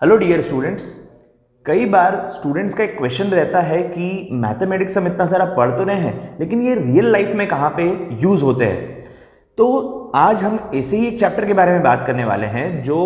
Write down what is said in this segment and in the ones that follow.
Hello dear students. कई बार students का एक क्वेश्चन रहता है कि मैथमेटिक्स हम इतना सारा पढ़ तो रहे हैं लेकिन ये रियल लाइफ में कहाँ पे यूज़ होते हैं। तो आज हम ऐसे ही एक चैप्टर के बारे में बात करने वाले हैं जो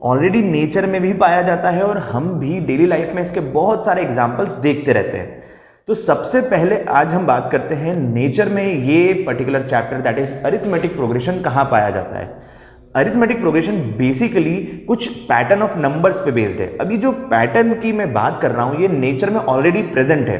ऑलरेडी नेचर में भी पाया जाता है और हम भी डेली लाइफ में इसके बहुत सारे एग्जाम्पल्स देखते रहते हैं। तो सबसे पहले आज हम बात करते हैं नेचर में ये particular chapter that is arithmetic progression कहाँ पाया जाता है। अरिथमेटिक प्रोग्रेशन बेसिकली कुछ पैटर्न ऑफ नंबर्स पे बेस्ड है। अभी जो पैटर्न की मैं बात कर रहा हूं ये नेचर में ऑलरेडी प्रेजेंट है।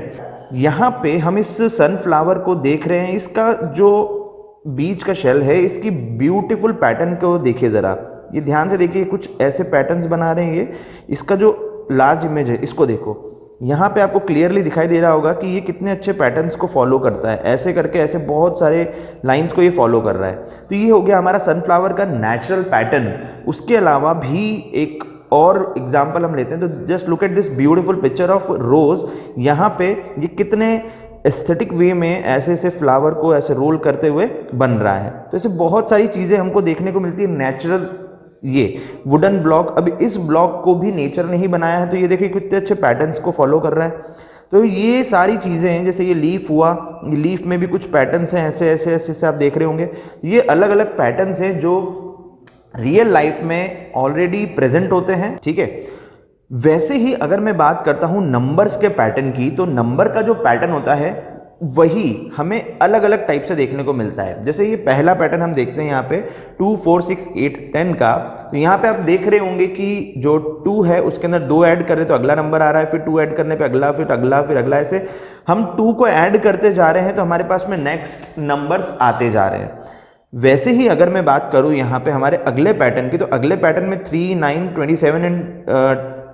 यहाँ पे हम इस सनफ्लावर को देख रहे हैं, इसका जो बीच का शेल है इसकी ब्यूटीफुल पैटर्न को देखिए ज़रा, ये ध्यान से देखिए, कुछ ऐसे पैटर्न्स बना रहे हैं। ये इसका जो लार्ज इमेज है इसको देखो, यहाँ पे आपको क्लियरली दिखाई दे रहा होगा कि ये कितने अच्छे पैटर्न्स को फॉलो करता है। ऐसे करके ऐसे बहुत सारे लाइंस को ये फॉलो कर रहा है। तो ये हो गया हमारा सनफ्लावर का नेचुरल पैटर्न। उसके अलावा भी एक और एग्जांपल हम लेते हैं, तो just look at this beautiful picture of रोज। यहाँ पे ये कितने एस्थेटिक वे में ऐसे ऐसे फ्लावर को ऐसे रोल करते हुए बन रहा है। तो ऐसे बहुत सारी चीज़ें हमको देखने को मिलती है नेचुरल। ये वुडन ब्लॉक, अब इस ब्लॉक को भी नेचर ने ही बनाया है, तो ये देखिए कितने अच्छे पैटर्न्स को फॉलो कर रहा है। तो ये सारी चीज़ें हैं, जैसे ये लीफ हुआ, लीफ में भी कुछ पैटर्न्स हैं ऐसे ऐसे ऐसे से आप देख रहे होंगे। ये अलग अलग पैटर्न्स हैं जो रियल लाइफ में ऑलरेडी प्रेजेंट होते हैं, ठीक है। वैसे ही अगर मैं बात करता हूँ नंबर्स के पैटर्न की, तो नंबर का जो पैटर्न होता है वही हमें अलग अलग टाइप से देखने को मिलता है। जैसे ये पहला पैटर्न हम देखते हैं यहाँ पे 2, 4, 6, 8, 10 का। तो यहाँ पे आप देख रहे होंगे कि जो 2 है उसके अंदर 2 ऐड कर रहे तो अगला नंबर आ रहा है, फिर 2 ऐड करने पे अगला, फिर अगला, फिर अगला, ऐसे हम 2 को ऐड करते जा रहे हैं तो हमारे पास में नेक्स्ट नंबर्स आते जा रहे हैं। वैसे ही अगर मैं बात करूँ यहाँ पे हमारे अगले पैटर्न की, तो अगले पैटर्न में 3, 9, 27 एंड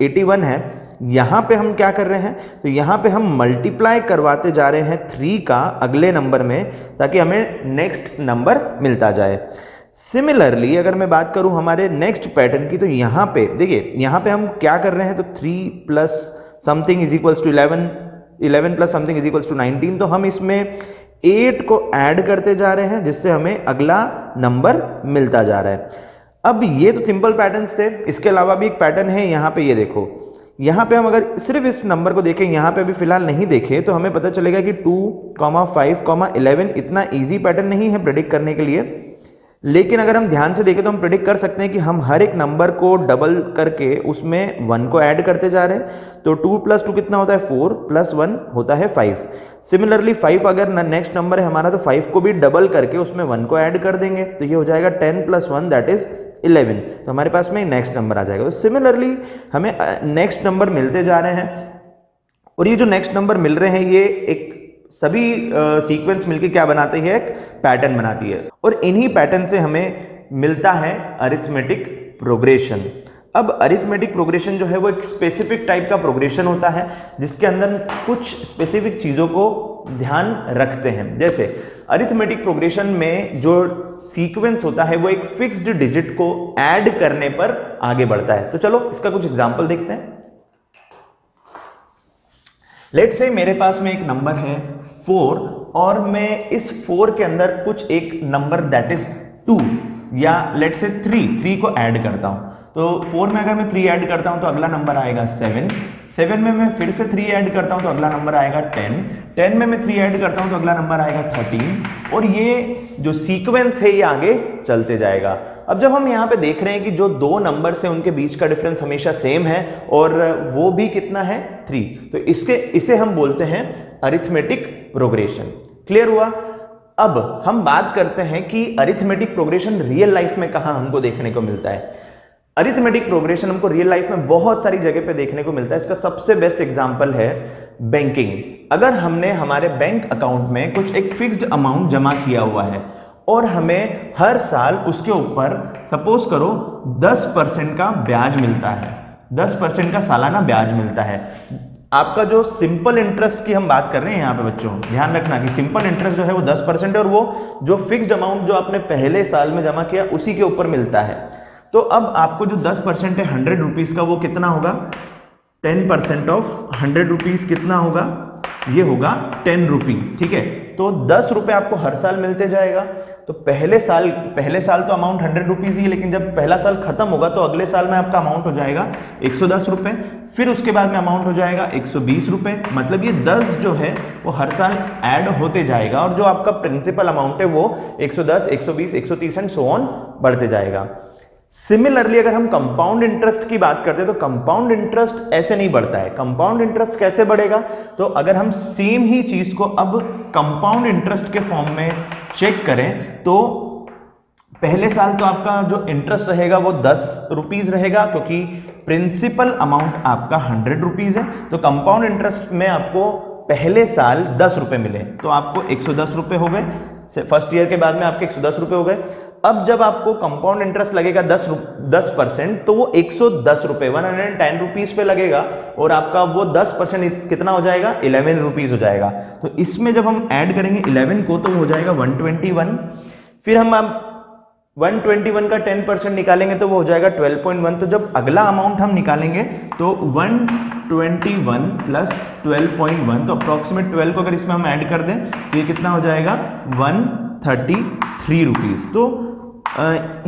81 है। यहाँ पे हम क्या कर रहे हैं, तो यहाँ पे हम मल्टीप्लाई करवाते जा रहे हैं 3 का अगले नंबर में, ताकि हमें नेक्स्ट नंबर मिलता जाए। सिमिलरली अगर मैं बात करूँ हमारे नेक्स्ट पैटर्न की, तो यहाँ पे देखिए, यहाँ पे हम क्या कर रहे हैं, तो 3 plus something is equals to 11, 11 plus something is equals to 19। तो हम इसमें 8 को ऐड करते जा रहे हैं जिससे हमें अगला नंबर मिलता जा रहा है। अब ये तो सिंपल पैटर्न्स थे। इसके अलावा भी एक पैटर्न है, यहाँ पे ये देखो, यहाँ पे हम अगर सिर्फ इस नंबर को देखें, यहाँ पे अभी फिलहाल नहीं देखें, तो हमें पता चलेगा कि 2, 5, 11 इतना इजी पैटर्न नहीं है प्रेडिक्ट करने के लिए। लेकिन अगर हम ध्यान से देखें तो हम प्रेडिक्ट कर सकते हैं कि हम हर एक नंबर को डबल करके उसमें 1 को ऐड करते जा रहे हैं। तो 2 + 2 कितना होता है, 4 + 1 होता है 5। सिमिलरली 5 अगर नेक्स्ट नंबर है हमारा, तो 5 को भी डबल करके उसमें 1 को ऐड कर देंगे, तो ये हो जाएगा 10 + 1 दैट इज 11। तो हमारे पास में नेक्स्ट नंबर आ जाएगा। तो सिमिलरली हमें नेक्स्ट नंबर मिलते जा रहे हैं, और ये जो नेक्स्ट नंबर मिल रहे हैं ये एक सभी सीक्वेंस मिलके क्या बनाती है, एक पैटर्न बनाती है, और इन्हीं पैटर्न से हमें मिलता है अरिथमेटिक प्रोग्रेशन। अब अरिथमेटिक प्रोग्रेशन जो है वो एक स्पेसिफिक टाइप का प्रोग्रेशन होता है जिसके अंदर कुछ स्पेसिफिक चीज़ों को ध्यान रखते हैं। जैसे अरिथमेटिक प्रोग्रेशन में जो सीक्वेंस होता है वो एक फिक्स्ड डिजिट को ऐड करने पर आगे बढ़ता है। तो चलो इसका कुछ एग्जांपल देखते हैं। लेट्स से मेरे पास में एक नंबर है 4, और मैं इस 4 के अंदर कुछ एक नंबर दैट इज 2 या लेट्स से 3 को ऐड करता हूं। तो 4 में अगर मैं 3 ऐड करता हूं तो अगला नंबर आएगा 7, 7 में मैं फिर से 3 ऐड करता हूं तो अगला नंबर आएगा 10, 10 में मैं 3 ऐड करता हूं तो अगला नंबर आएगा 13, और ये जो सीक्वेंस है ये आगे चलते जाएगा। अब जब हम यहाँ पे देख रहे हैं कि जो 2 नंबर्स हैं उनके बीच का डिफरेंस हमेशा सेम है और वो भी कितना है, 3, तो इसे हम बोलते हैं अरिथमेटिक प्रोग्रेशन। क्लियर हुआ? अब हम बात करते हैं कि अरिथमेटिक प्रोग्रेशन रियल लाइफ में कहाँ हमको देखने को मिलता है। अरिथमेटिक प्रोग्रेशन हमको रियल लाइफ में बहुत सारी जगह पे देखने को मिलता है। इसका सबसे बेस्ट एग्जांपल है बैंकिंग। अगर हमने हमारे बैंक अकाउंट में कुछ एक फिक्स्ड अमाउंट जमा किया हुआ है और हमें हर साल उसके ऊपर सपोज करो 10% का ब्याज मिलता है, 10% का सालाना ब्याज मिलता है। आपका जो सिंपल इंटरेस्ट की हम बात कर रहे हैं यहाँ पे बच्चों, ध्यान रखना कि सिंपल इंटरेस्ट जो है वो 10% है, और वो जो फिक्स्ड अमाउंट जो आपने पहले साल में जमा किया उसी के ऊपर मिलता है। तो अब आपको जो 10% है 100 रुपीज़ का, वो कितना होगा, 10% ऑफ 100 रुपीज़ कितना होगा, ये होगा 10 रुपीज, ठीक है। तो 10 रुपए आपको हर साल मिलते जाएगा। तो पहले साल तो अमाउंट 100 रुपीज ही है, लेकिन जब पहला साल खत्म होगा तो अगले साल में आपका अमाउंट हो जाएगा 110 रुपए, फिर उसके बाद में अमाउंट हो जाएगा 120 रुपए। मतलब ये 10 जो है वो हर साल ऐड होते जाएगा, और जो आपका प्रिंसिपल अमाउंट है वो 110, 120, 130 एंड सो ऑन बढ़ते जाएगा। सिमिलरली अगर हम कंपाउंड इंटरेस्ट की बात करते हैं तो कंपाउंड इंटरेस्ट ऐसे नहीं बढ़ता है। कंपाउंड इंटरेस्ट कैसे बढ़ेगा? तो अगर हम सेम ही चीज को अब कंपाउंड इंटरेस्ट के फॉर्म में चेक करें तो पहले साल तो आपका जो इंटरेस्ट रहेगा वो 10 रुपीज रहेगा, क्योंकि प्रिंसिपल अमाउंट आपका 100 रुपीज है। तो कंपाउंड इंटरेस्ट में आपको पहले साल 10 रुपए मिले तो आपको 110 रुपए हो गए, फर्स्ट ईयर के बाद में आपके 110 रुपए हो गए। अब जब आपको कंपाउंड इंटरेस्ट लगेगा 10% तो वो 110 रुपए 110 रुपीज पे लगेगा, और आपका वो 10% कितना हो जाएगा? 11 रुपीज हो जाएगा। तो इसमें जब हम ऐड करेंगे 11 को तो हो जाएगा 121, फिर हम 121 का 10% निकालेंगे तो वो हो जाएगा 12.1। तो जब अगला अमाउंट हम निकालेंगे तो 121 प्लस 12.1, तो अप्रॉक्सीमेट 12 को अगर इसमें हम ऐड कर दें तो ये कितना हो जाएगा? 133 रुपीज। तो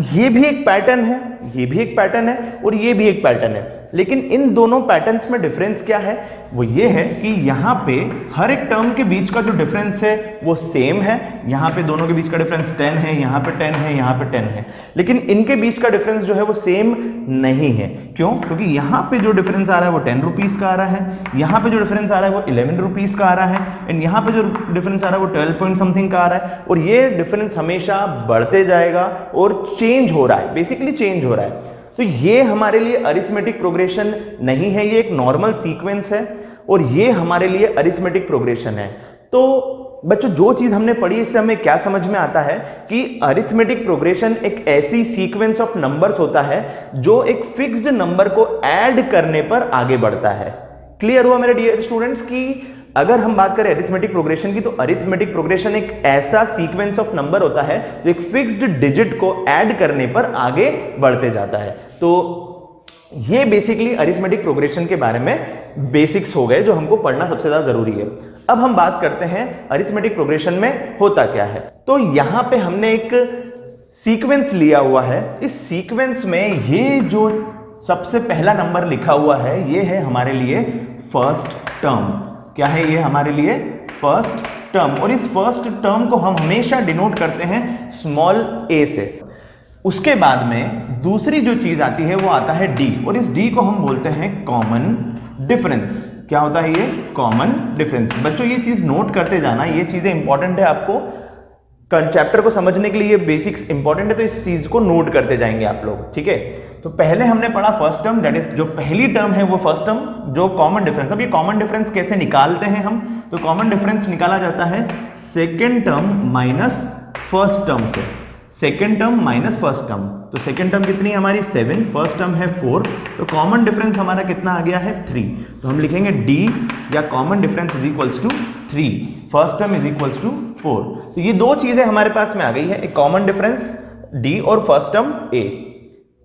ये भी एक पैटर्न है, ये भी एक पैटर्न है, और ये भी एक पैटर्न है। लेकिन इन दोनों पैटर्न्स में डिफरेंस क्या है? वो ये है कि यहाँ पे हर एक टर्म के बीच का जो डिफरेंस है वो सेम है। यहाँ पे दोनों के बीच का डिफरेंस 10 है, यहाँ पे 10 है, यहाँ पे 10 है, लेकिन इनके बीच का डिफरेंस जो है वो सेम नहीं है। क्यों? क्योंकि यहाँ पे जो डिफरेंस आ रहा है वो 10 रुपीज का आ रहा है, यहाँ पे जो डिफरेंस आ रहा है वो 11 रुपीज का आ रहा है, एंड यहाँ पे जो डिफरेंस आ रहा है वो 12 पॉइंट समथिंग का आ रहा है। और ये डिफरेंस हमेशा बढ़ते जाएगा और चेंज हो रहा है, बेसिकली चेंज हो रहा है। तो ये हमारे लिए अरिथमेटिक प्रोग्रेशन नहीं है, ये एक नॉर्मल सीक्वेंस है, और ये हमारे लिए अरिथमेटिक प्रोग्रेशन है। तो बच्चों जो चीज हमने पढ़ी इससे हमें क्या समझ में आता है कि अरिथमेटिक प्रोग्रेशन एक ऐसी सीक्वेंस ऑफ नंबर्स होता है जो एक फिक्स्ड नंबर को ऐड करने पर आगे बढ़ता है। क्लियर हुआ मेरे डियर स्टूडेंट्स कि अगर हम बात करें अरिथमेटिक प्रोग्रेशन की तो अरिथमेटिक प्रोग्रेशन एक ऐसा सीक्वेंस ऑफ नंबर होता है जो एक फिक्स्ड डिजिट को ऐड करने पर आगे बढ़ते जाता है। तो ये बेसिकली अरिथमेटिक प्रोग्रेशन के बारे में बेसिक्स हो गए जो हमको पढ़ना सबसे ज्यादा जरूरी है। अब हम बात करते हैं अरिथमेटिक प्रोग्रेशन में होता क्या है। तो यहां पे हमने एक सीक्वेंस लिया हुआ है। इस सीक्वेंस में ये जो सबसे पहला नंबर लिखा हुआ है ये है हमारे लिए फर्स्ट टर्म। क्या है ये? हमारे लिए फर्स्ट टर्म। और इस फर्स्ट टर्म को हम हमेशा डिनोट करते हैं स्मॉल a से। उसके बाद में दूसरी जो चीज आती है वो आता है d, और इस d को हम बोलते हैं कॉमन डिफरेंस। क्या होता है ये? Common difference. बच्चों ये चीज नोट करते जाना, ये चीजें इंपॉर्टेंट है आपको चैप्टर को समझने के लिए, ये बेसिक्स इंपॉर्टेंट है, तो इस चीज को नोट करते जाएंगे आप लोग, ठीक है। तो पहले हमने पढ़ा फर्स्ट टर्म, दैट इज जो पहली टर्म है वो फर्स्ट टर्म, जो कॉमन डिफरेंस। अब ये कॉमन डिफरेंस कैसे निकालते हैं हम? तो कॉमन डिफरेंस निकाला जाता है second term minus first term से। Second term minus first term, तो सेकेंड टर्म कितनी है हमारी? 7, फर्स्ट टर्म है 4, तो कॉमन डिफरेंस हमारा कितना आ गया है? 3। तो हम लिखेंगे d या common difference is equals to 3, first term is equals to 4। तो ये दो चीजें हमारे पास में आ गई है, एक कॉमन डिफरेंस d और फर्स्ट टर्म a।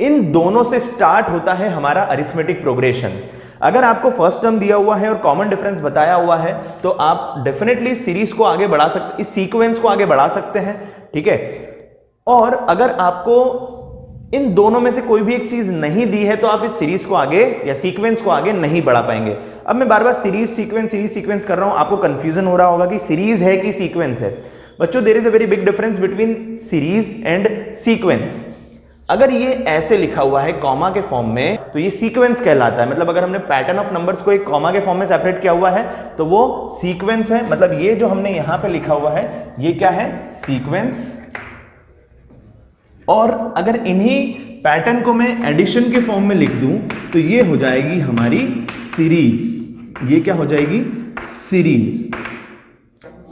इन दोनों से स्टार्ट होता है हमारा अरिथमेटिक प्रोग्रेशन। अगर आपको फर्स्ट टर्म दिया हुआ है और कॉमन डिफरेंस बताया हुआ है तो आप डेफिनेटली सीरीज को आगे बढ़ा सकते, इस सीक्वेंस को आगे बढ़ा सकते हैं, ठीक है। और अगर आपको इन दोनों में से कोई भी एक चीज नहीं दी है तो आप इस सीरीज को आगे या सीक्वेंस को आगे नहीं बढ़ा पाएंगे। अब मैं बार बार सीरीज सीक्वेंस कर रहा हूं, आपको कंफ्यूजन हो रहा होगा कि सीरीज है कि सीक्वेंस है। बच्चों there is a very big difference between series and sequence. अगर ये ऐसे लिखा हुआ है कॉमा के फॉर्म में तो ये सीक्वेंस कहलाता है। मतलब अगर हमने पैटर्न ऑफ नंबर्स को एक कॉमा के फॉर्म में सेपरेट किया हुआ है तो वो सीक्वेंस है। मतलब ये जो हमने यहां पे लिखा हुआ है ये क्या है? सीक्वेंस। और अगर इन्हीं पैटर्न को मैं एडिशन के फॉर्म में लिख दूं तो ये हो जाएगी हमारी सीरीज। ये क्या हो जाएगी? सीरीज।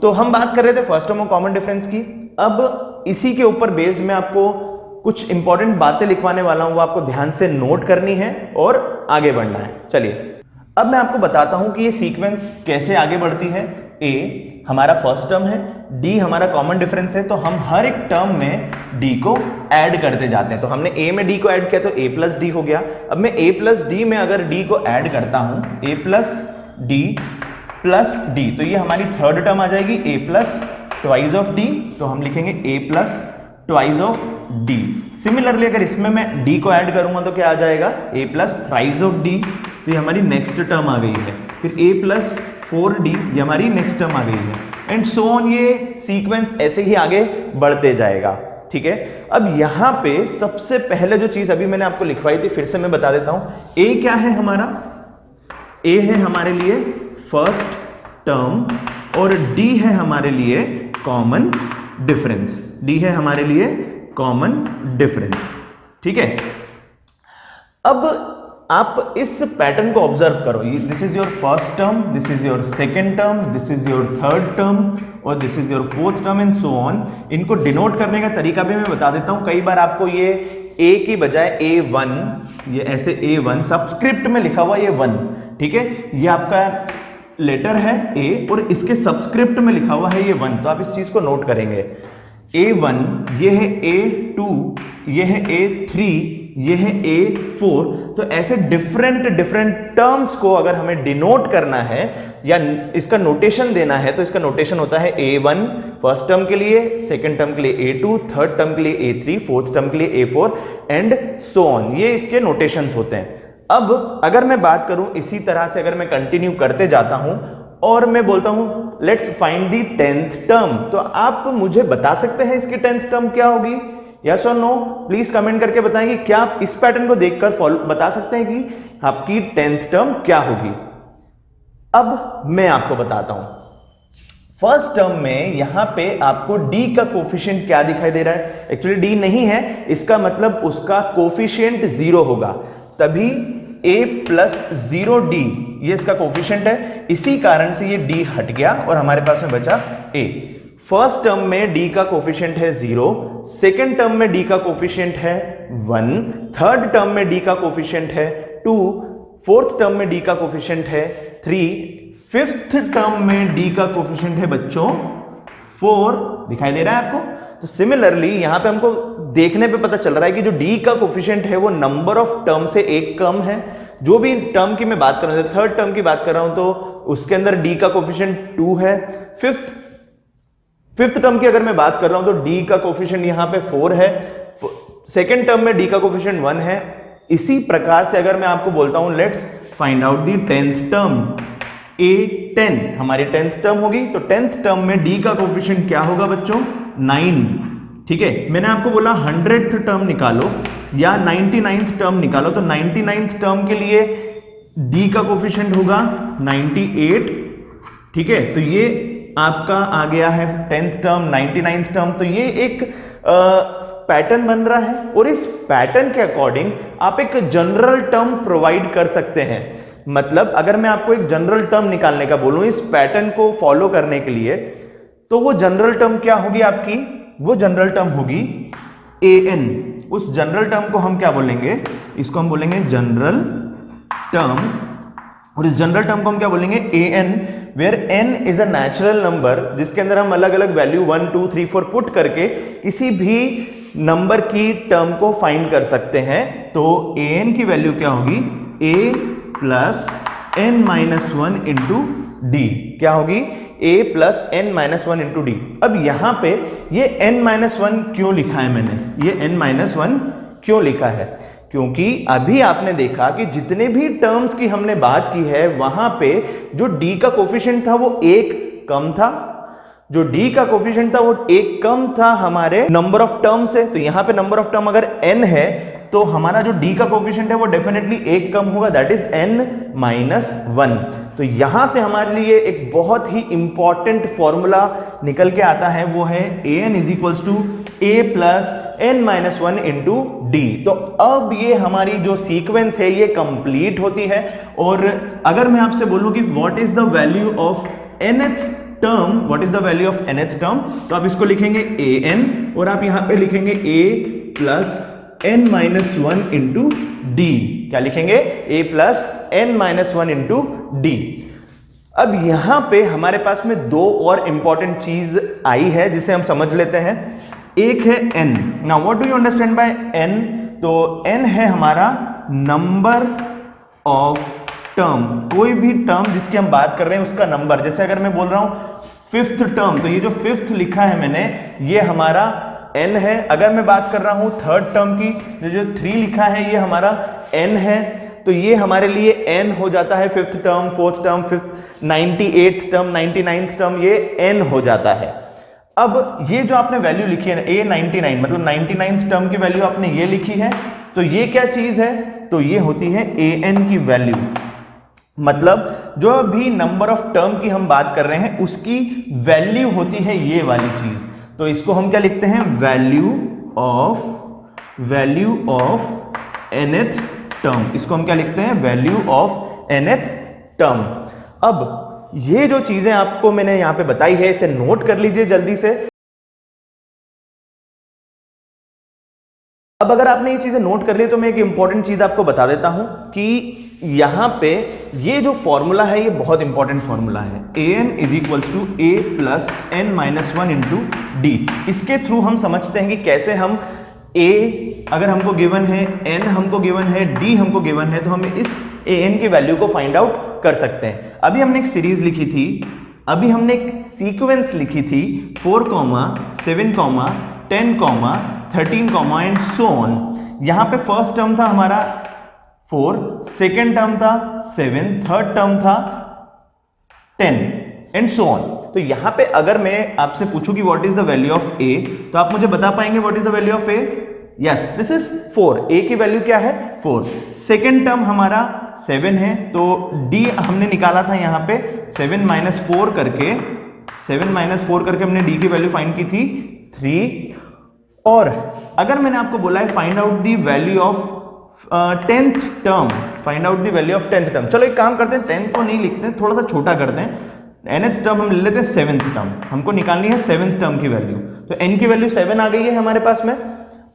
तो हम बात कर रहे थे फर्स्ट टर्म और कॉमन डिफरेंस की। अब इसी के ऊपर बेस्ड मैं आपको कुछ इंपॉर्टेंट बातें लिखवाने वाला हूं, वो आपको ध्यान से नोट करनी है और आगे बढ़ना है। चलिए अब मैं आपको बताता हूं कि ये सीक्वेंस कैसे आगे बढ़ती है। a हमारा फर्स्ट टर्म है, d हमारा कॉमन डिफरेंस है, तो हम हर एक टर्म में d को ऐड करते जाते हैं। तो हमने a में d को ऐड किया तो a प्लस डी हो गया। अब मैं a प्लस डी में अगर d को ऐड करता हूं, a plus D plus D, तो ये हमारी थर्ड टर्म आ जाएगी A plus twice of D, तो हम लिखेंगे A plus twice of D. Similarly अगर इसमें मैं डी को ऐड करूंगा तो क्या आ जाएगा, ए प्लस थ्राइस ऑफ डी, तो ये हमारी नेक्स्ट टर्म आ गई है। फिर ए प्लस 4d, ये हमारी नेक्स्ट टर्म आ गई है, एंड सो ऑन, ये सीक्वेंस ऐसे ही आगे बढ़ते जाएगा। ठीक है, अब यहां पे सबसे पहले जो चीज अभी मैंने आपको लिखवाई थी फिर से मैं बता देता हूं। ए क्या है हमारा, ए है हमारे लिए फर्स्ट टर्म और डी है हमारे लिए कॉमन डिफरेंस, डी है हमारे लिए कॉमन डिफरेंस। ठीक है, अब आप इस पैटर्न को ऑब्जर्व करो, this is your first term, this is your second term, this is your third term और this is your fourth term and so on. इनको डिनोट करने का तरीका भी मैं बता देता हूं। कई बार आपको ये ए की बजाय A1, ये ऐसे A1 सबस्क्रिप्ट में लिखा हुआ ये 1, ठीक है, ये आपका लेटर है ए और इसके सबस्क्रिप्ट में लिखा हुआ है ये 1, तो आप इस चीज को नोट करेंगे। A1, ये है A2, ये है A3, ये है A4, तो ऐसे डिफरेंट टर्म्स को अगर हमें डिनोट करना है या इसका नोटेशन देना है तो इसका नोटेशन होता है A1 फर्स्ट टर्म के लिए, सेकंड टर्म के लिए A2, थर्ड टर्म के लिए A3, फोर्थ टर्म के लिए A4 एंड सो ऑन, ये इसके नोटेशंस होते हैं। अब अगर मैं बात करूं इसी तरह से अगर मैं कंटिन्यू करते जाता हूं और मैं बोलता हूं let's find the 10th term, तो आप मुझे बता सकते हैं इसकी 10th टर्म क्या होगी? यस और नो प्लीज कमेंट करके बताएं कि क्या आप इस पैटर्न को देखकर फॉलो बता सकते हैं कि आपकी 10th टर्म क्या होगी। अब मैं आपको बताता हूं, फर्स्ट टर्म में यहां पे आपको d का कोफिशिएंट क्या दिखाई दे रहा है? एक्चुअली d नहीं है, इसका मतलब उसका कोफिशिएंट 0 होगा, तभी a प्लस 0d ये इसका कोफिशिएंट है, इसी कारण से ये d हट गया और हमारे पास में बचा a। फर्स्ट टर्म में d का कोफिशिएंट है 0, सेकेंड टर्म में d का कोफिशिएंट है 1, थर्ड टर्म में d का कोफिशिएंट है 2, फोर्थ टर्म में d का कोफिशिएंट है 3, फिफ्थ टर्म में d का कोफिशिएंट है बच्चों 4। दिखाई दे रहा है आपको? तो सिमिलरली यहां पे हमको देखने पे पता चल रहा है कि जो d का कोफिशिएंट है वो नंबर ऑफ टर्म से एक कम है। जो भी टर्म की मैं बात कर रहा हूं, थर्ड टर्म की बात कर रहा हूं तो उसके अंदर d का कोफिशिएंट 2 है। फिफ्थ टर्म की अगर मैं बात कर रहा हूं तो d का कोफिशिएंट यहां पे 4 है, सेकेंड टर्म में d का कोफिशिएंट 1 है। इसी प्रकार से अगर मैं आपको बोलता हूं let's find out the 10th term, A10 हमारी 10th टर्म होगी, तो 10th टर्म में d का कोफिशिएंट क्या होगा बच्चों? 9। ठीक है, मैंने आपको बोला 100th टर्म निकालो या 99th टर्म निकालो, तो 99th टर्म के लिए d का कोफिशिएंट होगा 98। ठीक है, तो ये आपका आ गया है 10th टर्म, 99th टर्म, तो ये एक पैटर्न बन रहा है और इस पैटर्न के अकॉर्डिंग आप एक जनरल टर्म प्रोवाइड कर सकते हैं। मतलब अगर मैं आपको एक जनरल टर्म निकालने का बोलूं इस पैटर्न को फॉलो करने के लिए, तो वो जनरल टर्म क्या होगी आपकी? वो जनरल टर्म होगी an। उस जनरल टर्म को हम क्या बोलेंगे? इसको हम बोलेंगे जनरल टर्म, और इस जनरल टर्म को हम क्या बोलेंगे? an, where n is a natural number जिसके अंदर हम अलग अलग वैल्यू 1 2 3 4 पुट करके किसी भी नंबर की टर्म को फाइंड कर सकते हैं। तो an की वैल्यू क्या होगी? a plus n minus 1 into D क्या होगी? a plus n minus 1 into D. अब यहां पे ये n माइनस 1 क्यों लिखा है मैंने? ये n माइनस 1 क्यों लिखा है? क्योंकि अभी आपने देखा कि जितने भी टर्म्स की हमने बात की है वहां पे जो d का कोफिशिएंट था वो एक कम था, जो d का कोफिशिएंट था वो एक कम था हमारे नंबर ऑफ टर्म से। तो यहां पे नंबर ऑफ टर्म अगर n है तो हमारा जो d का कोफिशिएंट है वो डेफिनेटली एक कम होगा, दैट इज n माइनस 1। तो यहां से हमारे लिए एक बहुत ही इंपॉर्टेंट फॉर्मूला निकल के आता है, वो है an is equals to a plus n minus 1 into d. तो अब ये हमारी जो सीक्वेंस है ये कंप्लीट होती है। और अगर मैं आपसे बोलूं कि what is the value of nth term, what is the value of nth term, तो आप इसको लिखेंगे an और आप यहां पे लिखेंगे a plus n minus 1 into D. क्या लिखेंगे? a plus n minus 1 into D. अब यहां पे हमारे पास में दो और इंपॉर्टेंट चीज आई है जिसे हम समझ लेते हैं। एक है n। Now what do you understand by n? तो n है हमारा नंबर ऑफ टर्म, कोई भी टर्म जिसकी हम बात कर रहे हैं उसका नंबर, जैसे अगर मैं बोल रहा हूं फिफ्थ टर्म, तो ये जो फिफ्थ लिखा है मैंने ये हमारा n है। अगर मैं बात कर रहा हूं थर्ड टर्म की, जो 3 लिखा है ये हमारा n है, तो ये हमारे लिए n हो जाता है। Fifth term, fourth term, fifth 98th term, 99th term, ये n हो जाता है। अब ये जो आपने वैल्यू लिखी है ना A99, मतलब 99th टर्म की वैल्यू आपने ये लिखी है, तो ये क्या चीज है, तो ये होती है an की वैल्यू। मतलब जो भी नंबर ऑफ टर्म की हम बात कर रहे हैं उसकी वैल्यू होती है ये वाली चीज, तो इसको हम क्या लिखते हैं, वैल्यू ऑफ nth टर्म, इसको हम क्या लिखते हैं, वैल्यू ऑफ nth टर्म। अब ये जो चीजें आपको मैंने यहां पे बताई है इसे नोट कर लीजिए जल्दी से। अब अगर आपने ये चीजें नोट कर ली तो मैं एक इंपॉर्टेंट चीज आपको बता देता हूं कि यहां पे ये जो फॉर्मूला है ये बहुत इंपॉर्टेंट फॉर्मूला है, an is equals to a plus n minus 1 into d. इसके थ्रू हम समझते हैं कि कैसे हम a अगर हमको गिवन है, n हमको गिवन है, d हमको गिवन है, तो हम इस an की वैल्यू को फाइंड आउट कर सकते हैं। अभी हमने एक सीरीज लिखी थी, अभी हमने एक सीक्वेंस लिखी थी 4, 7, 10, 13, एंड सो ऑन। यहां पे फर्स्ट टर्म था हमारा 4, सेकेंड टर्म था 7, थर्ड टर्म था 10 एंड सो ऑन। तो यहां पे अगर मैं आपसे पूछूं कि what is the value of a, तो आप मुझे बता पाएंगे what is the value of a? Yes, this is 4। a की वैल्यू क्या है, 4। सेकेंड टर्म हमारा 7 है, तो d हमने निकाला था यहां पे 7 माइनस 4 करके हमने d की वैल्यू फाइंड की थी 3। और अगर मैंने आपको बोला है find out the value of 10th term, find out the value of 10th term, चलो एक काम करते हैं 10 को नहीं लिखते हैं, थोड़ा सा छोटा करते हैं। nth टर्म हम ले लेते हैं 7th टर्म, हमको निकालनी है 7th टर्म की वैल्यू, तो n की वैल्यू 7 आ गई है हमारे पास में,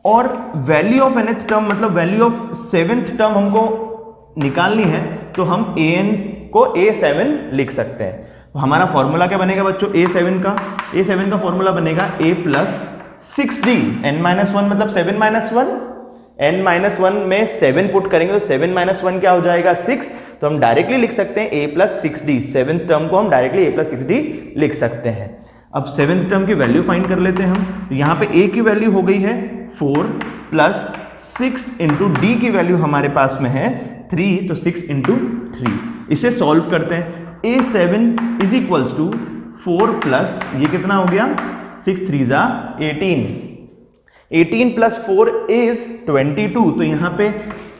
और वैल्यू ऑफ nth टर्म मतलब वैल्यू ऑफ 7th टर्म हमको निकालनी है, तो हम an को a7 लिख सकते हैं। तो हमारा फॉर्मूला क्या बनेगा बच्चों, a7 का फॉर्मूला बनेगा a प्लस 6d, n-1 मतलब 7 माइनस 1, n-1 में 7 पुट करेंगे तो 7 माइनस 1 क्या हो जाएगा, 6। तो हम डायरेक्टली लिख सकते हैं a plus 6d, 7th term को हम डायरेक्टली a प्लस 6d लिख सकते हैं। अब 7th टर्म की वैल्यू फाइंड कर लेते हैं हम, तो यहाँ पे a की वैल्यू हो गई है 4 प्लस 6 इंटू डी की वैल्यू हमारे पास में है 3, तो 6 इंटू 3। इसे सॉल्व करते हैं, a7 is equals to 4 plus ये कितना हो गया, 6 3 जा 18 प्लस 4 इज 22, तो यहाँ पे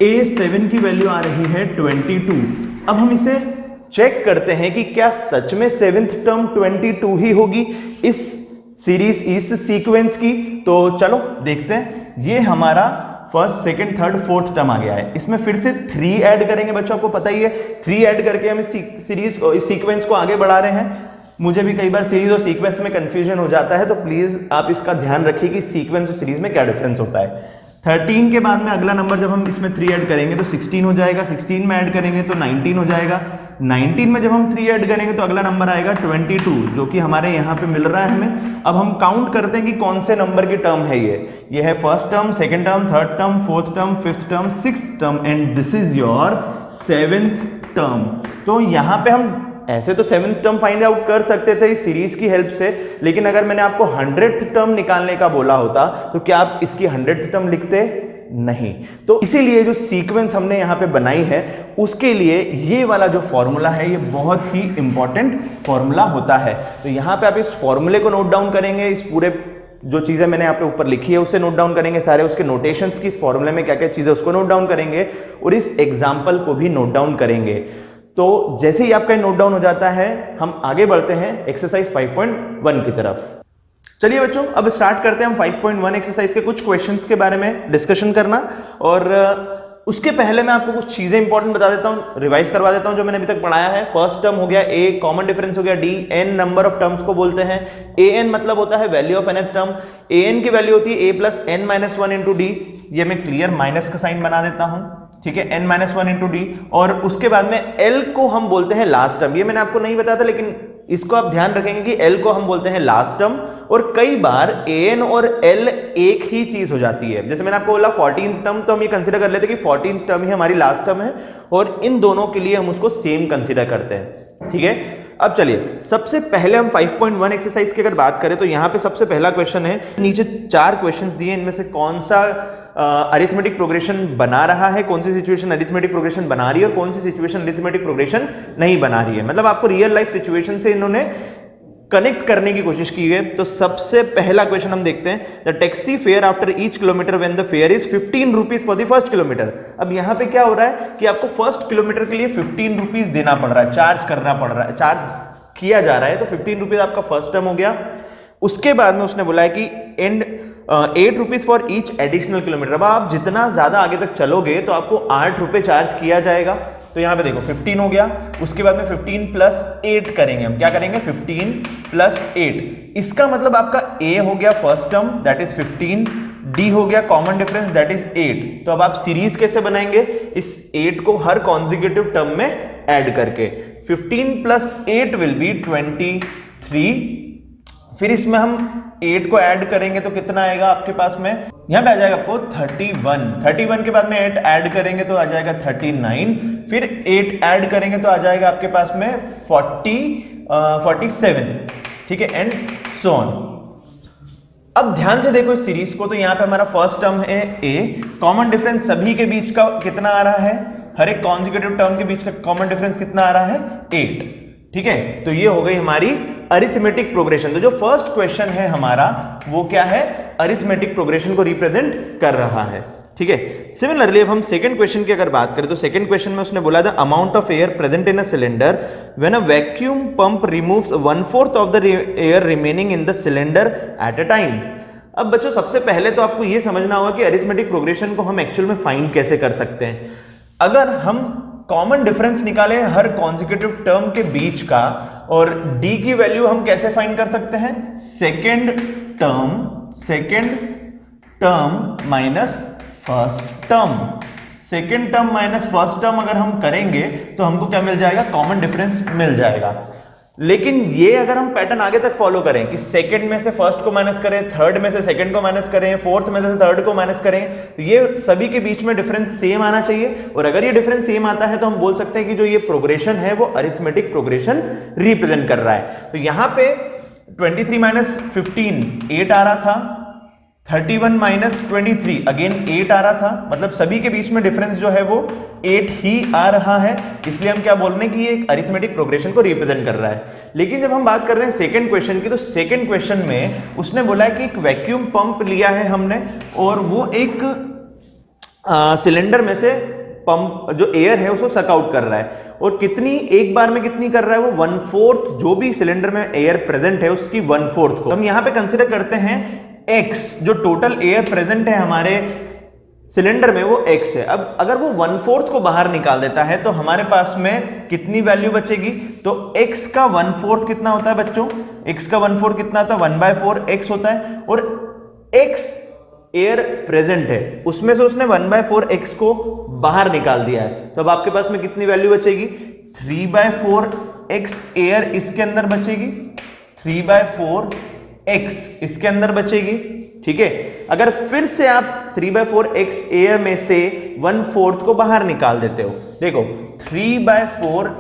a7 की वैल्यू आ रही है 22। अब हम इसे चेक करते हैं कि क्या सच में 7th टर्म 22 ही होगी इस सीरीज, इस सीक्वेंस की। तो चलो देखते हैं, ये हमारा first, second, third, fourth term आ गया है, इसमें फिर से 3 ऐड करेंगे बच्चों, आपको पता ही है 3 ऐड करके हम इस सीरीज इस सीक्वेंस को आगे बढ़ा रहे हैं। मुझे भी कई बार सीरीज और सीक्वेंस में कंफ्यूजन हो जाता है, तो प्लीज आप इसका ध्यान रखिए कि सीक्वेंस और सीरीज में क्या डिफरेंस होता है। 13 के बाद में अगला नंबर जब हम इसमें 3 ऐड करेंगे तो 16 हो जाएगा, 16 में ऐड करेंगे तो 19 हो जाएगा, 19 में जब हम 3 ऐड करेंगे तो अगला नंबर आएगा 22, जो कि हमारे यहाँ पे मिल रहा है हमें। अब हम काउंट करते हैं कि कौन से नंबर की टर्म है ये है first term, second term, third term, fourth term, fifth term, sixth term, and this is your 7th term. तो यहाँ पे हम ऐसे तो 7th टर्म फाइंड आउट कर सकते थे इस सीरीज की हेल्प से, लेकिन अगर मैंने आपको 100th टर्म निकालने का बोला होता तो क्या आप इसकी 100th टर्म लिखते? नहीं। तो इसीलिए जो सीक्वेंस हमने यहाँ पे बनाई है उसके लिए ये वाला जो फॉर्मूला है ये बहुत ही इंपॉर्टेंट फॉर्मूला होता है। तो यहाँ पे आप इस फॉर्मूले को नोट डाउन करेंगे, इस पूरे जो चीजें मैंने यहाँ पे ऊपर लिखी है उसे नोट डाउन करेंगे, सारे उसके नोटेशंस की, इस फॉर्मूले में क्या क्या चीजें उसको नोट डाउन करेंगे, और इस एग्जाम्पल को भी नोट डाउन करेंगे। तो जैसे ही आपका नोट डाउन हो जाता है हम आगे बढ़ते हैं एक्सरसाइज 5.1 की तरफ। चलिए बच्चों, अब स्टार्ट करते हैं हम 5.1 एक्सरसाइज के कुछ क्वेश्चंस के बारे में डिस्कशन करना, और उसके पहले मैं आपको कुछ चीजें इंपॉर्टेंट बता देता हूं, रिवाइज करवा देता हूं जो मैंने अभी तक पढ़ाया है। फर्स्ट टर्म हो गया a, कॉमन डिफरेंस हो गया d, n number of terms को बोलते हैं, an मतलब होता है value of nth term, an की वैल्यू होती है a plus n minus 1 into D, ये मैं क्लियर माइनस का साइन बना देता हूं, ठीक है, n माइनस 1 इंटू डी। और उसके बाद में l को हम बोलते हैं लास्ट टर्म, ये मैंने आपको नहीं बताया था लेकिन इसको आप ध्यान रखेंगे कि L को हम बोलते हैं लास्ट टर्म, और कई बार AN और L एक ही चीज हो जाती है। जैसे मैंने आपको बोला 14th टर्म, तो हम ये कंसीडर कर लेते हैं कि 14th टर्म ही हमारी लास्ट टर्म है, और इन दोनों के लिए हम उसको सेम कंसीडर करते हैं। ठीक है, अब चलिए सबसे पहले हम 5.1 एक्सरसाइज की अगर बात करें तो यहाँ पे सबसे पहला क्वेश्चन है, नीचे 4 क्वेश्चंस दिए, इनमें से कौन सा अरिथमेटिक प्रोग्रेशन बना रहा है, कौन सी सिचुएशन अरिथमेटिक प्रोग्रेशन बना रही है और कौन सी सिचुएशन अरिथमेटिक प्रोग्रेशन नहीं बना रही है। मतलब आपको रियल लाइफ सिचुएशन से इन्होंने कनेक्ट करने की कोशिश की है। तो सबसे पहला क्वेश्चन हम देखते हैं, the taxi fare after each kilometre when the fair is 15 rupees for the first kilometre. अब यहाँ पे क्या हो रहा है कि आपको फर्स्ट किलोमीटर के लिए 15 रुपीज देना पड़ रहा है, चार्ज करना पड़ रहा है, चार्ज किया जा रहा है। तो 15 रुपीज आपका फर्स्ट टर्म हो गया। उसके बाद में उसने बोला है कि and 8 rupees for each additional kilometre. अब आप जितना ज्यादा आगे तक चलोगे तो आपको 8 रुपए चार्ज किया जाएगा। तो यहाँ पे देखो 15 हो गया, उसके बाद में 15 प्लस 8 करेंगे हम, क्या करेंगे 15 प्लस 8। इसका मतलब आपका A हो गया first term that is 15, D हो गया कॉमन डिफरेंस दैट इज 8। तो अब आप सीरीज कैसे बनाएंगे, इस 8 को हर कॉन्जिक्यूटिव टर्म में ऐड करके 15 प्लस 8 विल बी 23। फिर इसमें हम 8 को ऐड करेंगे तो कितना आएगा आपके पास में, यहां पे आ जाएगा आपको 31 के बाद में 8 ऐड करेंगे तो आ जाएगा 39, फिर 8 ऐड करेंगे तो आ जाएगा आपके पास में 47। ठीक है, एंड सो ऑन। अब ध्यान से देखो इस सीरीज को, तो यहाँ पे हमारा फर्स्ट टर्म है A, कॉमन डिफरेंस सभी के बीच का कितना आ रहा है, हर एक कॉन्जिक्यूटिव टर्म के बीच का कॉमन डिफरेंस कितना आ रहा है 8। ठीक है, तो ये हो गई हमारी अरिथमेटिक प्रोग्रेशन। तो जो फर्स्ट क्वेश्चन है हमारा वो क्या है, अरिथमेटिक प्रोग्रेशन को रिप्रेजेंट कर रहा है। ठीक है, सिमिलरली अब हम सेकंड क्वेश्चन की अगर बात करें तो सेकंड क्वेश्चन में उसने बोला the amount of air present in a cylinder when a vacuum pump removes 1/4 of the air remaining in the cylinder at a time. अब बच्चों सबसे पहले तो आपको यह समझना होगा कि अरिथमेटिक प्रोग्रेशन को हम एक्चुअल में फाइंड कैसे कर सकते हैं। अगर हम कॉमन डिफरेंस निकालें हर कॉन्जिक्यूटिव टर्म के बीच का, और D की वैल्यू हम कैसे फाइंड कर सकते हैं, second term minus first term. Second term minus first term अगर हम करेंगे तो हमको क्या मिल जाएगा, कॉमन डिफरेंस मिल जाएगा। लेकिन ये अगर हम पैटर्न आगे तक फॉलो करें कि सेकंड में से फर्स्ट को माइनस करें, थर्ड में से सेकंड को माइनस करें, फोर्थ में से थर्ड को माइनस करें, तो ये सभी के बीच में डिफरेंस सेम आना चाहिए। और अगर ये डिफरेंस सेम आता है तो हम बोल सकते हैं कि जो ये प्रोग्रेशन है वो अरिथमेटिक प्रोग्रेशन रिप्रेजेंट कर रहा है। तो यहां पे 23 माइनस 15 8 आ रहा था, 31 माइनस 23 अगेन 8 आ रहा था, मतलब सभी के बीच में डिफरेंस जो है वो 8 ही आ रहा है। इसलिए हम क्या बोल रहे हैं कि ये एक अरिथमेटिक प्रोग्रेशन को रिप्रेजेंट कर रहा है। लेकिन जब हम बात कर रहे हैं सेकंड क्वेश्चन की, तो सेकंड क्वेश्चन में उसने बोला है कि एक वैक्यूम पंप लिया है हमने, और वो एक सिलेंडर में से पंप जो एयर है उसको सक आउट कर रहा है, और कितनी एक बार में कितनी कर रहा है वो 1/4, जो भी सिलेंडर में एयर प्रेजेंट है उसकी 1/4 को हम यहां पे कंसिडर करते हैं X, जो टोटल एयर प्रेजेंट है हमारे सिलेंडर में वो X है। अब अगर वो 1/4 को बाहर निकाल देता है तो हमारे पास में कितनी वैल्यू बचेगी, तो X का 1/4 कितना होता है बच्चों, X का 1/4 कितना होता है 1/4 X होता है, और X एयर प्रेजेंट है उसमें से उसने 1/4 X को बाहर निकाल दिया है। तो अब आपके पास में कितनी वैल्यू बचेगी, 3/4 X एयर इसके अंदर बचेगी, 3/4 X इसके अंदर बचेगी। ठीक है, अगर फिर से आप 3/4 X एयर में से 1/4 को बाहर निकाल देते हो, देखो 3/4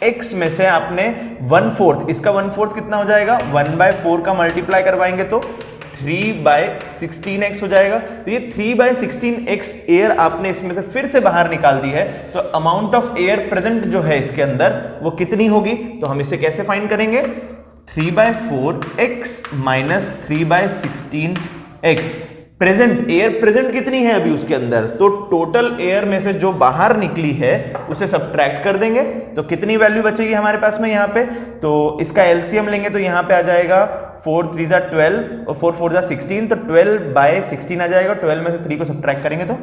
X में से आपने 1/4, इसका 1/4 कितना हो जाएगा, 1/4 का मल्टीप्लाई करवाएंगे तो 3/16x हो जाएगा। तो ये 3/16x एयर आपने इसमें से फिर से बाहर निकाल दी है, तो अमाउंट ऑफ एयर प्रेजेंट जो है इसके अंदर वो कितनी होगी, तो हम इसे कैसे फाइंड करेंगे, 3/4x minus 3/16x। Present air present कितनी है अभी उसके अंदर, तो टोटल एयर में से जो बाहर निकली है उसे सब्ट्रैक्ट कर देंगे तो कितनी वैल्यू बचेगी हमारे पास में यहाँ पे, तो इसका एलसीएम लेंगे तो यहाँ पे आ जाएगा 4 3 12 और 4 4 16, तो 12/16 आ जाएगा। 12 में से 3 को सब्ट्रैक्ट करेंगे तो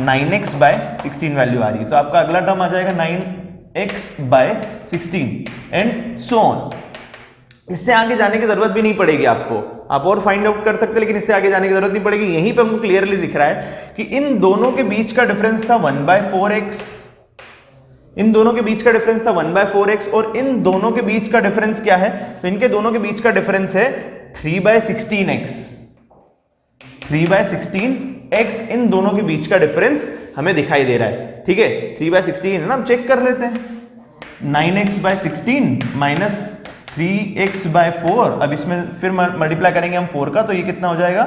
9x/16 वैल्यू आ रही है। तो आपका अगला टर्म आ जाएगा 9x/16 एंड सो ऑन। इससे आगे जाने की जरूरत भी नहीं पड़ेगी आपको, आप और फाइंड आउट कर सकते हैं, लेकिन इससे आगे जाने की जरूरत नहीं पड़ेगी। यहीं पे हमको क्लियरली दिख रहा है कि इन दोनों के बीच का डिफरेंस था 1/4x, इन दोनों के बीच का डिफरेंस था 1/4x और इन दोनों के बीच का डिफरेंस क्या है, तो इनके दोनों के बीच का डिफरेंस है 3/16x। 3/16x इन दोनों के बीच का डिफरेंस हमें दिखाई दे रहा है। ठीक है, 3/16 है ना, हम चेक कर लेते हैं। 9x/16 माइनस 3x/4, अब इसमें फिर मल्टीप्लाई करेंगे हम 4 का, तो ये कितना हो जाएगा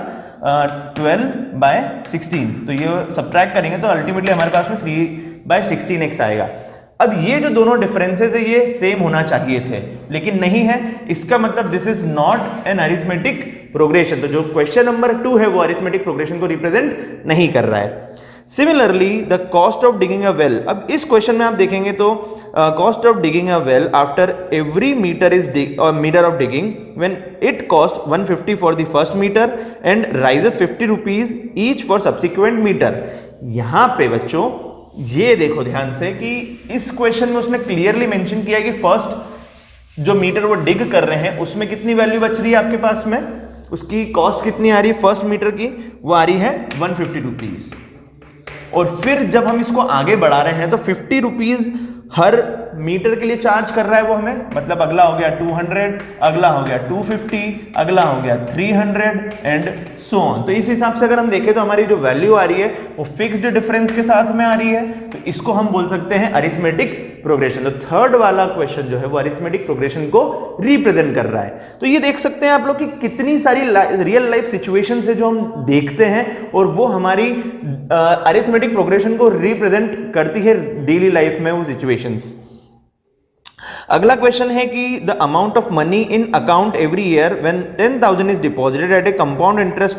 12/16। तो ये सब्ट्रैक्ट करेंगे तो अल्टीमेटली हमारे पास में 3/16x आएगा। अब ये जो दोनों डिफरेंसेस है ये सेम होना चाहिए थे, लेकिन नहीं है। इसका मतलब this is not N arithmetic progression. तो जो क्वेश्चन नंबर 2 है वो अरिथमेटिक प्रोग्रेशन को रिप्रेजेंट नहीं कर रहा है। Similarly the cost of digging a well, अब इस क्वेश्चन में आप देखेंगे तो cost of digging a well after every metre of digging when it cost 150 for the first metre and rises 50 rupees each for subsequent metre. यहां पे बच्चों ये देखो ध्यान से कि इस क्वेश्चन में उसने क्लियरली मेंशन किया कि फर्स्ट जो मीटर वो डिग कर रहे हैं उसमें कितनी वैल्यू बच रही है आपके पास में, उसकी कॉस्ट कितनी आ रही है फर्स्ट मीटर की, वो आ रही है 150 रुपीज। और फिर जब हम इसको आगे बढ़ा रहे हैं तो 50 रुपीज हर मीटर के लिए चार्ज कर रहा है वो हमें, मतलब अगला हो गया 200, अगला हो गया 250, अगला हो गया 300 एंड सो ऑन। तो इस हिसाब से अगर हम देखें तो हमारी जो वैल्यू आ रही है वो फिक्स्ड डिफरेंस के साथ में आ रही है, तो इसको हम बोल सकते हैं अरिथमेटिक प्रोग्रेशन। तो थर्ड वाला क्वेश्चन जो है वो अरिथमेटिक प्रोग्रेशन को रिप्रेजेंट कर रहा है। तो ये देख सकते हैं आप लोग कि कितनी सारी रियल लाइफ सिचुएशंस है जो हम देखते हैं और वो हमारी अरिथमेटिक प्रोग्रेशन को रिप्रेजेंट करती है डेली लाइफ में वो सिचुएशंस। अगला क्वेश्चन है कि the amount of money in account every year when 10,000 is deposited at a compound interest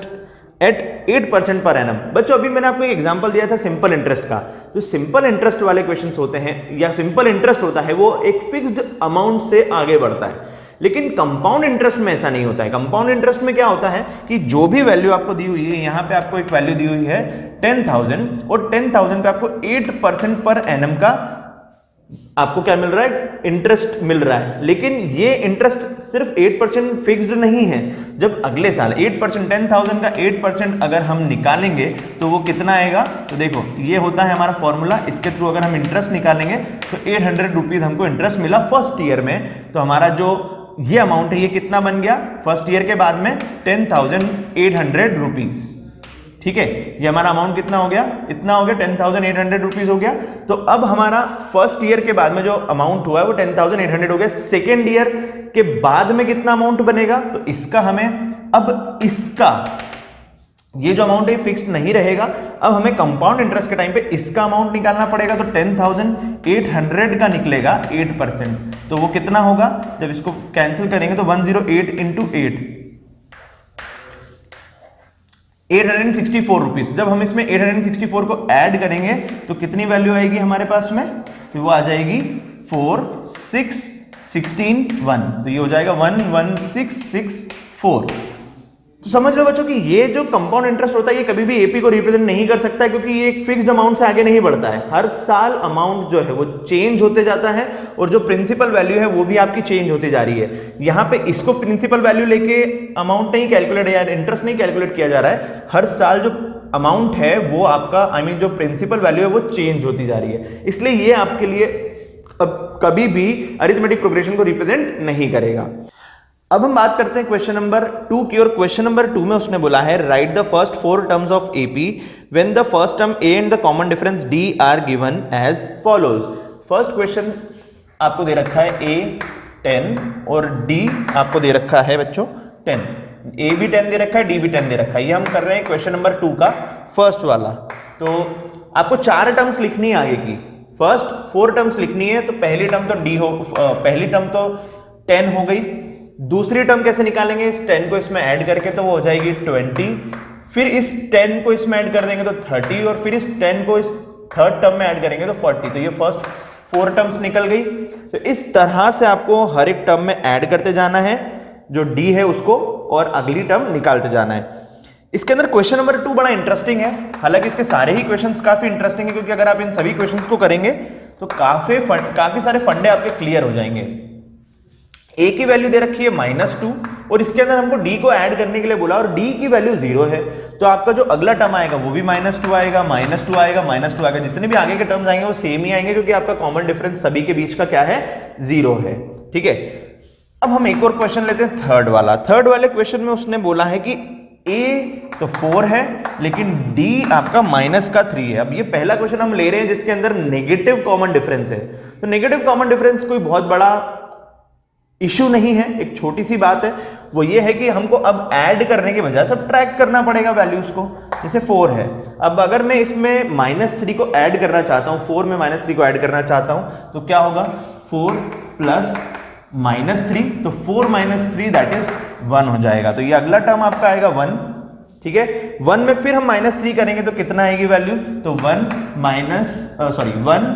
at 8% per annum. बच्चों अभी मैंने आपको एक एग्जांपल दिया था सिंपल इंटरेस्ट का। जो सिंपल इंटरेस्ट वाले क्वेश्चंस होते हैं या सिंपल इंटरेस्ट होता है वो एक फिक्स्ड अमाउंट से आगे बढ़ता है, लेकिन कंपाउंड इंटरेस्ट में ऐसा नहीं होता है। कंपाउंड इंटरेस्ट में क्या होता है कि जो भी वैल्यू आपको दी हुई है, यहाँ पे आपको एक वैल्यू दी हुई है 10,000 और 10,000 पे आपको 8% पर एनम का आपको क्या मिल रहा है, इंटरेस्ट मिल रहा है। लेकिन ये इंटरेस्ट सिर्फ 8% फिक्स्ड नहीं है। जब अगले साल 8%, 10,000 का 8% अगर हम निकालेंगे तो वो कितना आएगा, तो देखो ये होता है हमारा फॉर्मूला। इसके थ्रू अगर हम इंटरेस्ट निकालेंगे तो 800 रुपीज हमको इंटरेस्ट मिला फर्स्ट ईयर में। तो हमारा जो ये अमाउंट है ये कितना बन गया फर्स्ट ईयर के बाद में 10,800 रुपीज। ठीक है, ये हमारा अमाउंट कितना हो गया, इतना हो गया 10,800 रुपीज हो गया। तो अब हमारा फर्स्ट ईयर के बाद में जो अमाउंट हुआ है वो 10,800 हो गया। सेकेंड ईयर के बाद में कितना अमाउंट बनेगा, तो इसका हमें अब इसका ये जो अमाउंट है फिक्स्ड नहीं रहेगा। अब हमें कंपाउंड इंटरेस्ट के टाइम पे इसका अमाउंट निकालना पड़ेगा। तो 10,800 का निकलेगा 8%, तो वो कितना होगा, जब इसको कैंसिल करेंगे तो 108 इंटू 864 रुपीज। जब हम इसमें 864 को ऐड करेंगे तो कितनी वैल्यू आएगी हमारे पास में, तो वो आ जाएगी 46161। तो ये हो जाएगा 11664। तो समझ लो बच्चों कि ये जो कंपाउंड इंटरेस्ट होता है ये कभी भी एपी को रिप्रेजेंट नहीं कर सकता है, क्योंकि ये एक फिक्स्ड अमाउंट से आगे नहीं बढ़ता है। हर साल अमाउंट जो है वो चेंज होते जाता है और जो प्रिंसिपल वैल्यू है वो भी आपकी चेंज होती जा रही है। यहाँ पे इसको प्रिंसिपल वैल्यू लेके अमाउंट नहीं कैलकुलेट या इंटरेस्ट नहीं कैलकुलेट किया जा रहा है। हर साल जो अमाउंट है वो आपका जो प्रिंसिपल वैल्यू है वो चेंज होती जा रही है, इसलिए ये आपके लिए अब कभी भी अरिथमेटिक प्रोग्रेशन को रिप्रेजेंट नहीं करेगा। अब हम बात करते हैं क्वेश्चन नंबर 2 की, और क्वेश्चन नंबर 2 में उसने बोला है write the first 4 terms of AP when the first term a and the common difference d are given as follows. First question आपको दे रखा है ए 10 और डी आपको दे रखा है बच्चों 10। ए भी 10 दे रखा है, डी भी 10 दे रखा है। ये हम कर रहे हैं क्वेश्चन नंबर 2 का फर्स्ट वाला। तो आपको 4 टर्म्स लिखनी है आगे की, फर्स्ट 4 टर्म्स लिखनी है। तो पहली टर्म तो डी हो, पहली टर्म तो 10 हो गई। दूसरी टर्म कैसे निकालेंगे, इस 10 को इसमें ऐड करके, तो वो हो जाएगी 20। फिर इस 10 को इसमें ऐड कर देंगे तो 30, और फिर इस 10 को इस थर्ड टर्म में ऐड करेंगे तो 40। तो ये फर्स्ट 4 टर्म्स निकल गई। तो इस तरह से आपको हर एक टर्म में ऐड करते जाना है जो डी है उसको, और अगली टर्म निकालते जाना है। इसके अंदर क्वेश्चन नंबर 2 बड़ा इंटरेस्टिंग है। हालांकि इसके सारे ही क्वेश्चंस काफी इंटरेस्टिंग है, क्योंकि अगर आप इन सभी क्वेश्चंस को करेंगे तो काफी सारे फंडे आपके क्लियर हो जाएंगे। a की वैल्यू दे रखी है -2 और इसके अंदर हमको d को ऐड करने के लिए बोला और d की वैल्यू 0 है, तो आपका जो अगला टर्म आएगा वो भी -2 आएगा, -2 आएगा, -2 आएगा, जितने भी आगे के टर्म्स आएंगे वो सेम ही आएंगे क्योंकि आपका कॉमन डिफरेंस सभी के बीच का क्या है, 0 है। ठीक है, अब हम एक और क्वेश्चन लेते हैं, थर्ड वाला। थर्ड वाले क्वेश्चन में उसने बोला है कि a तो 4 है लेकिन d आपका -3 है। अब ये पहला क्वेश्चन हम ले रहे हैं जिसके अंदर नेगेटिव कॉमन डिफरेंस है, तो नेगेटिव कॉमन डिफरेंस कोई बहुत बड़ा इशू नहीं है, एक छोटी सी बात है, वो ये है कि हमको अब ऐड करने के बजाय सब्ट्रैक्ट करना पड़ेगा वैल्यूज को। जैसे 4 है, अब अगर मैं इसमें -3 को ऐड करना चाहता हूं, 4 में -3 को ऐड करना चाहता हूं तो क्या होगा, 4 प्लस -3, तो 4 - 3 दैट इज 1 हो जाएगा, तो ये अगला टर्म आपका आएगा 1। ठीक है, 1 में फिर हम -3 करेंगे तो कितना आएगी वैल्यू, तो 1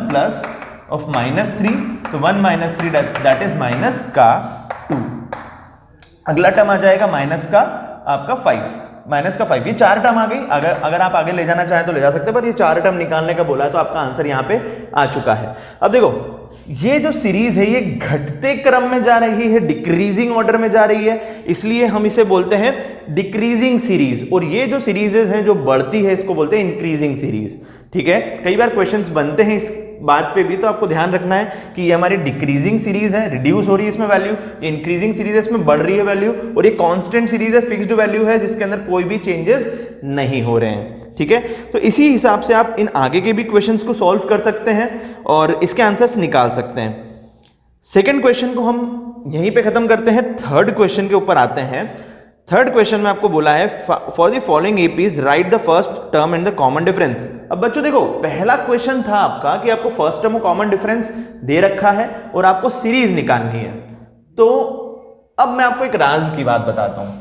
प्लस ऑफ -3, तो 1 - 3 दैट इज -2। अगला टर्म आ जाएगा आपका 5, ये 4 टर्म आ गई। अगर आप आगे ले जाना चाहें तो ले जा सकते हैं, पर ये 4 टर्म निकालने का बोला है तो आपका आंसर यहाँ पे आ चुका है। अब देखो ये जो सीरीज है ये घटते क्रम में जा रही है, डिक्रीजिंग ऑर्डर में जा रही है, इसलिए हम इसे बोलते हैं डिक्रीजिंग सीरीज, और ये जो सीरीजेस हैं जो बढ़ती है इसको बोलते हैं इंक्रीजिंग सीरीज। ठीक है, कई बार क्वेश्चंस बनते हैं इस बात पे भी, तो आपको ध्यान रखना है कि ये हमारी डिक्रीजिंग सीरीज है, रिड्यूस हो रही है इसमें वैल्यू, ये इंक्रीजिंग सीरीज है इसमें बढ़ रही है वैल्यू, और ये कांस्टेंट सीरीज है, फिक्स्ड वैल्यू है जिसके अंदर कोई भी चेंजेस नहीं हो रहे हैं। ठीक है, तो इसी हिसाब से आप इन आगे के भी क्वेश्चंस को सॉल्व कर सकते हैं और इसके आंसर्स निकाल सकते हैं। सेकेंड क्वेश्चन को हम यहीं पे खत्म करते हैं, थर्ड क्वेश्चन के ऊपर आते हैं। थर्ड क्वेश्चन में आपको बोला है for the following APs right the first term and the common difference. अब बच्चों देखो, पहला क्वेश्चन था आपका कि आपको फर्स्ट टर्म और कॉमन डिफरेंस दे रखा है और आपको सीरीज निकालनी है। तो अब मैं आपको एक राज की बात बताता हूं,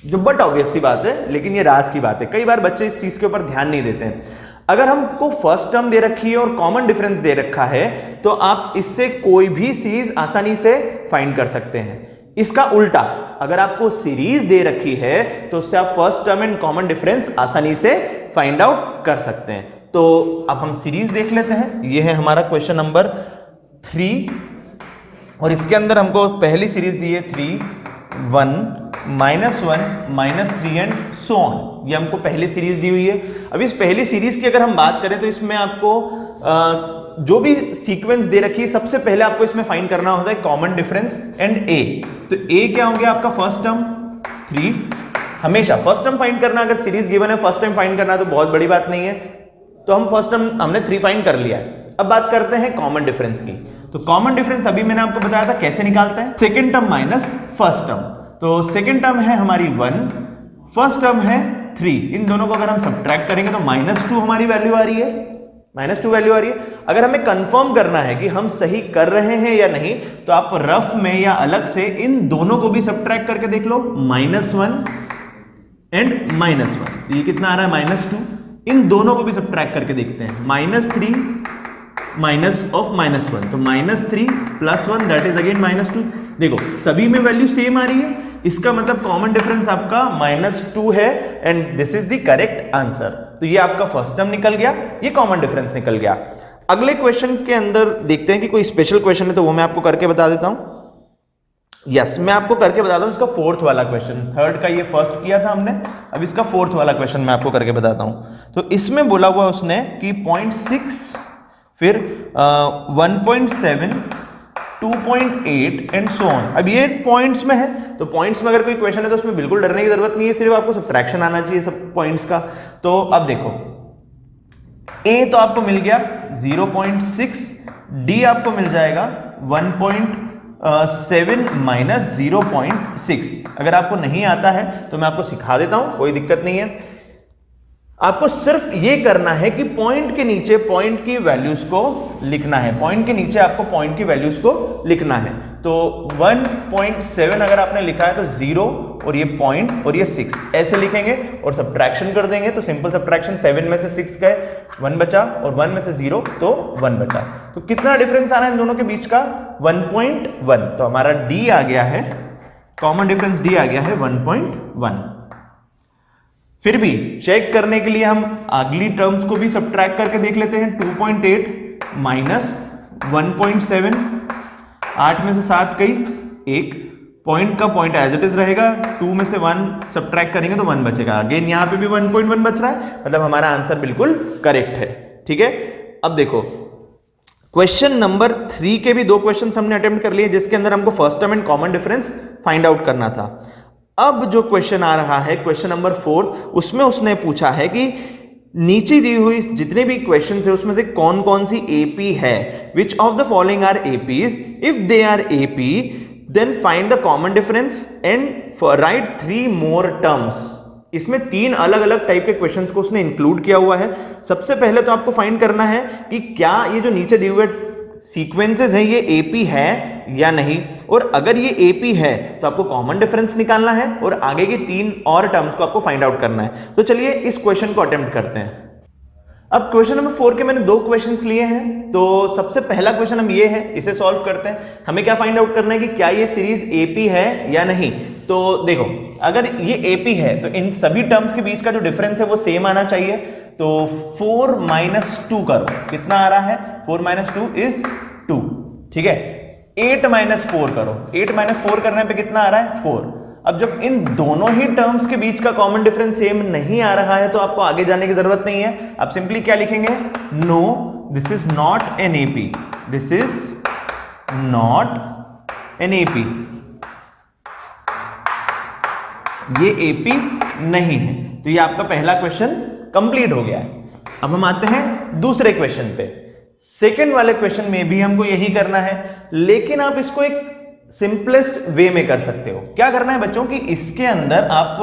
जो बट ऑब्वियस सी बात है, लेकिन ये राज की बात है, कई बार बच्चे इस चीज के ऊपर ध्यान नहीं देते हैं। अगर हमको फर्स्ट टर्म दे रखी है और कॉमन डिफरेंस दे रखा है तो आप इससे कोई भी सीरीज आसानी से फाइंड कर सकते हैं। इसका उल्टा, अगर आपको सीरीज दे रखी है तो उससे आप first term and common difference आसानी से फाइंड आउट कर सकते हैं। तो अब हम सीरीज देख लेते हैं। ये है हमारा क्वेश्चन नंबर 3 और इसके अंदर हमको पहली सीरीज दी है 3, 1, -1, -3 एंड सो ऑन। ये हमको पहली सीरीज दी हुई है। अब इस पहली सीरीज की अगर हम बात करें तो इसमें आपको जो भी सीक्वेंस दे रखी है सबसे पहले आपको इसमें फाइंड करना होता है कॉमन डिफरेंस एंड ए। तो ए क्या हो गया आपका फर्स्ट टर्म 3, हमेशा फर्स्ट टर्म फाइंड करना, अगर सीरीज गिवन है फर्स्ट टाइम फाइंड करना तो बहुत बड़ी बात नहीं है। तो हम फर्स्ट टर्म हमने 3 फाइंड कर लिया है। अब बात करते हैं कॉमन डिफरेंस की। तो कॉमन डिफरेंस अभी मैंने आपको बताया था कैसे निकालते हैं, second term minus first term. तो सेकेंड टर्म है हमारी 1, फर्स्ट टर्म है 3, इन दोनों को अगर हम सब्ट्रैक्ट करेंगे तो -2 हमारी वैल्यू आ रही है, -2 वैल्यू आ रही है। अगर हमें कंफर्म करना है कि हम सही कर रहे हैं या नहीं तो आप रफ में या अलग से इन दोनों को भी सब्ट्रैक्ट करके देख लो, -1 एंड -1, ये कितना आ रहा है -2। इन दोनों को भी सब्ट्रैक्ट करके देखते हैं, -3 माइनस ऑफ -1, तो -3 + 1 दैट इज अगेन -2। देखो सभी में वैल्यू सेम आ रही है, इसका मतलब कॉमन डिफरेंस आपका -2 है and this is the correct answer. तो ये आपका फर्स्ट टर्म निकल गया, ये कॉमन डिफरेंस निकल गया। अगले क्वेश्चन के अंदर देखते हैं कि कोई स्पेशल क्वेश्चन है तो वो मैं आपको करके बता देता हूं। यस, मैं आपको करके बताता हूं इसका फोर्थ वाला क्वेश्चन। थर्ड का ये फर्स्ट किया था हमने, अब इसका फोर्थ वाला क्वेश्चन मैं आपको करके बताता हूं। तो इसमें बोला हुआ उसने कि 0.6 फिर 1.7 2.8 एंड सो ऑन। अब ये पॉइंट्स में है, तो पॉइंट्स में अगर कोई क्वेश्चन है तो उसमें बिल्कुल डरने की जरूरत नहीं है, सिर्फ आपको सब्ट्रैक्शन आना चाहिए सब पॉइंट्स का। तो अब देखो ए तो आपको मिल गया 0.6, डी आपको मिल जाएगा 1.7 - 0.6। अगर आपको नहीं आता है तो मैं आपको सिखा देता हूं, कोई दिक्कत नहीं है। आपको सिर्फ ये करना है कि पॉइंट के नीचे पॉइंट की वैल्यूज को लिखना है, पॉइंट के नीचे आपको पॉइंट की वैल्यूज को लिखना है। तो 1.7 अगर आपने लिखा है तो 0 और ये पॉइंट और ये 6 ऐसे लिखेंगे और सब्ट्रैक्शन कर देंगे। तो सिंपल सब्ट्रैक्शन, 7 में से 6 गए 1 बचा और 1 में से 0 तो 1 बचा। तो कितना डिफरेंस आ रहा है इन दोनों के बीच का 1.1। तो हमारा डी आ गया है, कॉमन डिफरेंस डी आ गया है 1.1। फिर भी चेक करने के लिए हम अगली टर्म्स को भी सब्ट्रैक्ट करके देख लेते हैं। 2.8 - 1.7 8 में से 7 गई, 1 पॉइंट का पॉइंट एज इट इज रहेगा, 2 में से 1 सब्ट्रैक्ट करेंगे तो 1 बचेगा। अगेन यहाँ पे भी 1.1 बच रहा है, मतलब हमारा आंसर बिल्कुल करेक्ट है। ठीक है, अब देखो क्वेश्चन नंबर 3 के भी 2 क्वेश्चन हमने अटेम्प्ट कर लिए, जिसके अंदर हमको first term and common difference find out करना था। अब जो क्वेश्चन आ रहा है क्वेश्चन नंबर 4, उसमें उसने पूछा है कि नीचे दी हुई जितने भी क्वेश्चन है उसमें से कौन कौन सी एपी है, which of the following are APs, if they are AP then find the common difference and write 3 more terms. इसमें 3 अलग अलग टाइप के क्वेश्चंस को उसने इंक्लूड किया हुआ है। सबसे पहले तो आपको फाइंड करना है कि क्या ये जो नीचे दिए हुए सीक्वेंसेस हैं ये एपी है या नहीं, और अगर ये एपी है तो आपको कॉमन डिफरेंस निकालना है और आगे की 3 और टर्म्स को आपको फाइंड आउट करना है। तो चलिए इस क्वेश्चन को अटेम्प्ट करते हैं। अब क्वेश्चन नंबर 4 के मैंने 2 क्वेश्चंस लिए हैं, तो सबसे पहला क्वेश्चन हम ये है, इसे सॉल्व करते हैं। हमें क्या फाइंड आउट करना है कि क्या ये सीरीज एपी है या नहीं। तो देखो अगर ये एपी है तो इन सभी टर्म्स के बीच का जो डिफरेंस है वो सेम आना चाहिए। तो 4 - 2 करो, कितना आ रहा है, 4 - 2 इज 2। ठीक है, 8 - 4 करो, 8 - 4 करने पे कितना आ रहा है, 4। अब जब इन दोनों ही टर्म्स के बीच का कॉमन डिफरेंस सेम नहीं आ रहा है तो आपको आगे जाने की जरूरत नहीं है। आप सिंपली क्या लिखेंगे, no this is not an AP, this is not an AP, ये एपी नहीं है। तो ये आपका पहला क्वेश्चन कंप्लीट हो गया है। अब हम आते हैं दूसरे क्वेश्चन पे। सेकंड वाले क्वेश्चन में भी हमको यही करना है, लेकिन आप इसको एक सिंपलेस्ट वे में कर सकते हो। क्या करना है बच्चों कि इसके अंदर आप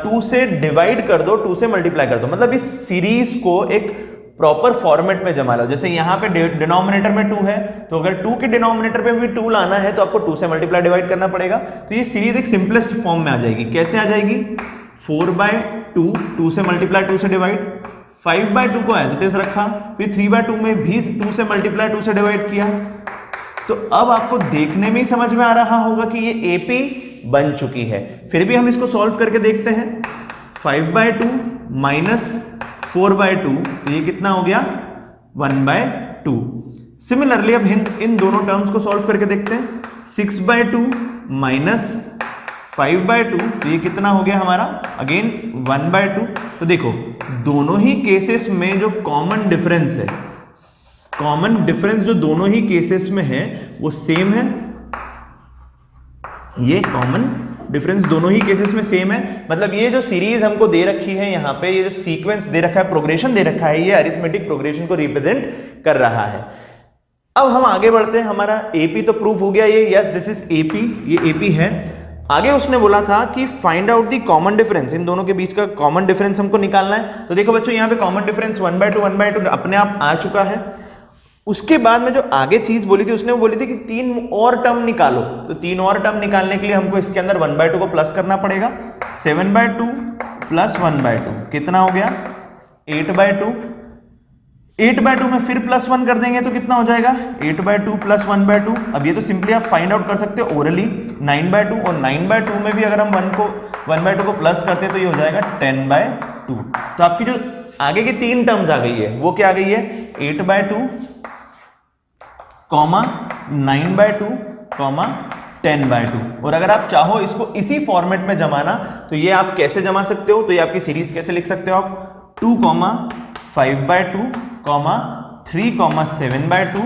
2 से डिवाइड कर दो, 2 से मल्टीप्लाई कर दो, मतलब इस सीरीज को एक प्रॉपर फॉर्मेट में जमा लो। जैसे यहां पे डिनोमिनेटर में 2 है, तो अगर 2 के डिनोमिनेटर पे भी 2 लाना है तो आपको 2 से मल्टीप्लाई डिवाइड करना पड़ेगा। तो ये सीरीज एक सिंपलेस्ट फॉर्म में आ जाएगी। कैसे आ जाएगी, 4/2, 2 से मल्टीप्लाई 2 से डिवाइड, 5/2 को एज इट इज रखा, फिर 3/2 में भी 2 से मल्टीप्लाई 2 से डिवाइड किया। तो अब आपको देखने में ही समझ में आ रहा होगा कि ये एपी बन चुकी है। फिर भी हम इसको सॉल्व करके देखते हैं। 5/2 - 4/2, तो ये कितना हो गया, 1/2। सिमिलरली अब इन दोनों टर्म्स को सॉल्व करके देखते हैं। 6/2 - 5/2, तो ये कितना हो गया हमारा, अगेन 1/2। तो देखो दोनों ही केसेस में जो कॉमन डिफरेंस है, कॉमन डिफरेंस जो दोनों ही केसेस में है वो सेम है। ये कॉमन डिफरेंस दोनों ही केसेस में सेम है, मतलब ये जो सीरीज हमको दे रखी है यहाँ पे, ये जो सीक्वेंस दे रखा है, प्रोग्रेशन दे रखा है, ये अरिथमेटिक प्रोग्रेशन को रिप्रेजेंट कर रहा है। अब हम आगे बढ़ते हैं। हमारा एपी तो प्रूफ हो गया, ये यस दिस इज एपी, ये एपी है। आगे उसने बोला था कि find out the common difference, इन दोनों के बीच का कॉमन डिफरेंस हमको निकालना है। तो देखो बच्चों यहाँ पे कॉमन डिफरेंस 1/2 अपने आप आ चुका है। उसके बाद में जो आगे चीज बोली थी, उसने बोली थी कि 3 और टर्म निकालो। तो 3 और टर्म निकालने के लिए हमको इसके अंदर 1/2 को प्लस करना पड़ेगा। 7/2 + 1/2 कितना हो गया, 8/2। 8/2 में फिर +1 कर देंगे तो कितना हो जाएगा, 8/2 + 1/2। अब ये तो सिंपली आप फाइंड आउट कर सकते हो ओरली, 9/2। और 9/2 में भी अगर हम 1/2 को प्लस करते तो ये हो जाएगा 10/2। तो आपकी जो आगे की 3 टर्म्स आ गई है वो क्या आ गई है, 8/2, 9/2, 10/2। और अगर आप चाहो इसको इसी फॉर्मेट में जमाना तो ये आप कैसे जमा सकते हो, तो ये आपकी सीरीज कैसे लिख सकते हो आप, 2, 5/2, 3, 7/2,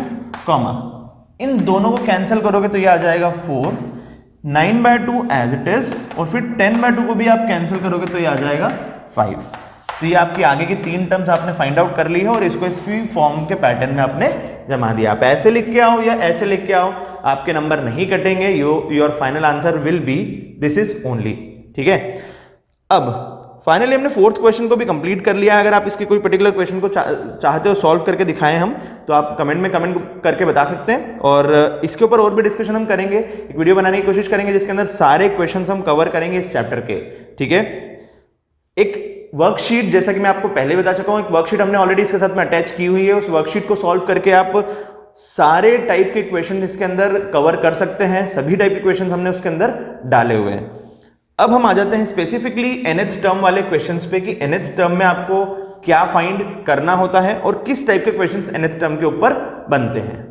इन दोनों को कैंसिल करोगे तो ये आ जाएगा 4, 9/2 एज इट इज, और फिर 10/2 को भी आप कैंसिल करोगे तो ये आ जाएगा 5। तो ये आपकी आगे की 3 टर्म्स आपने फाइंड आउट कर ली है और इसको इसी फॉर्म के पैटर्न में आपने जमा दिया। आप ऐसे लिख के आओ या ऐसे लिख के आओ, आपके नंबर नहीं कटेंगे। Your final answer will be this is only. ठीक है, अब फाइनली हमने 4th क्वेश्चन को भी कंप्लीट कर लिया है। अगर आप इसके कोई पर्टिकुलर क्वेश्चन को चाहते हो सॉल्व करके दिखाएं हम, तो आप कमेंट में कमेंट करके बता सकते हैं, और इसके ऊपर और भी डिस्कशन हम करेंगे। एक वीडियो बनाने की कोशिश करेंगे जिसके अंदर सारे क्वेश्चन हम कवर करेंगे इस चैप्टर के। ठीक है, एक वर्कशीट, जैसा कि मैं आपको पहले बता चुका हूं, एक वर्कशीट हमने ऑलरेडी इसके साथ में अटैच की हुई है। उस वर्कशीट को सॉल्व करके आप सारे टाइप के क्वेश्चन इसके अंदर कवर कर सकते हैं। सभी टाइप के क्वेश्चन हमने उसके अंदर डाले हुए हैं। अब हम आ जाते हैं स्पेसिफिकली nth टर्म वाले क्वेश्चंस पे कि nth टर्म में आपको क्या फाइंड करना होता है और किस टाइप के क्वेश्चंस nth टर्म के ऊपर बनते हैं।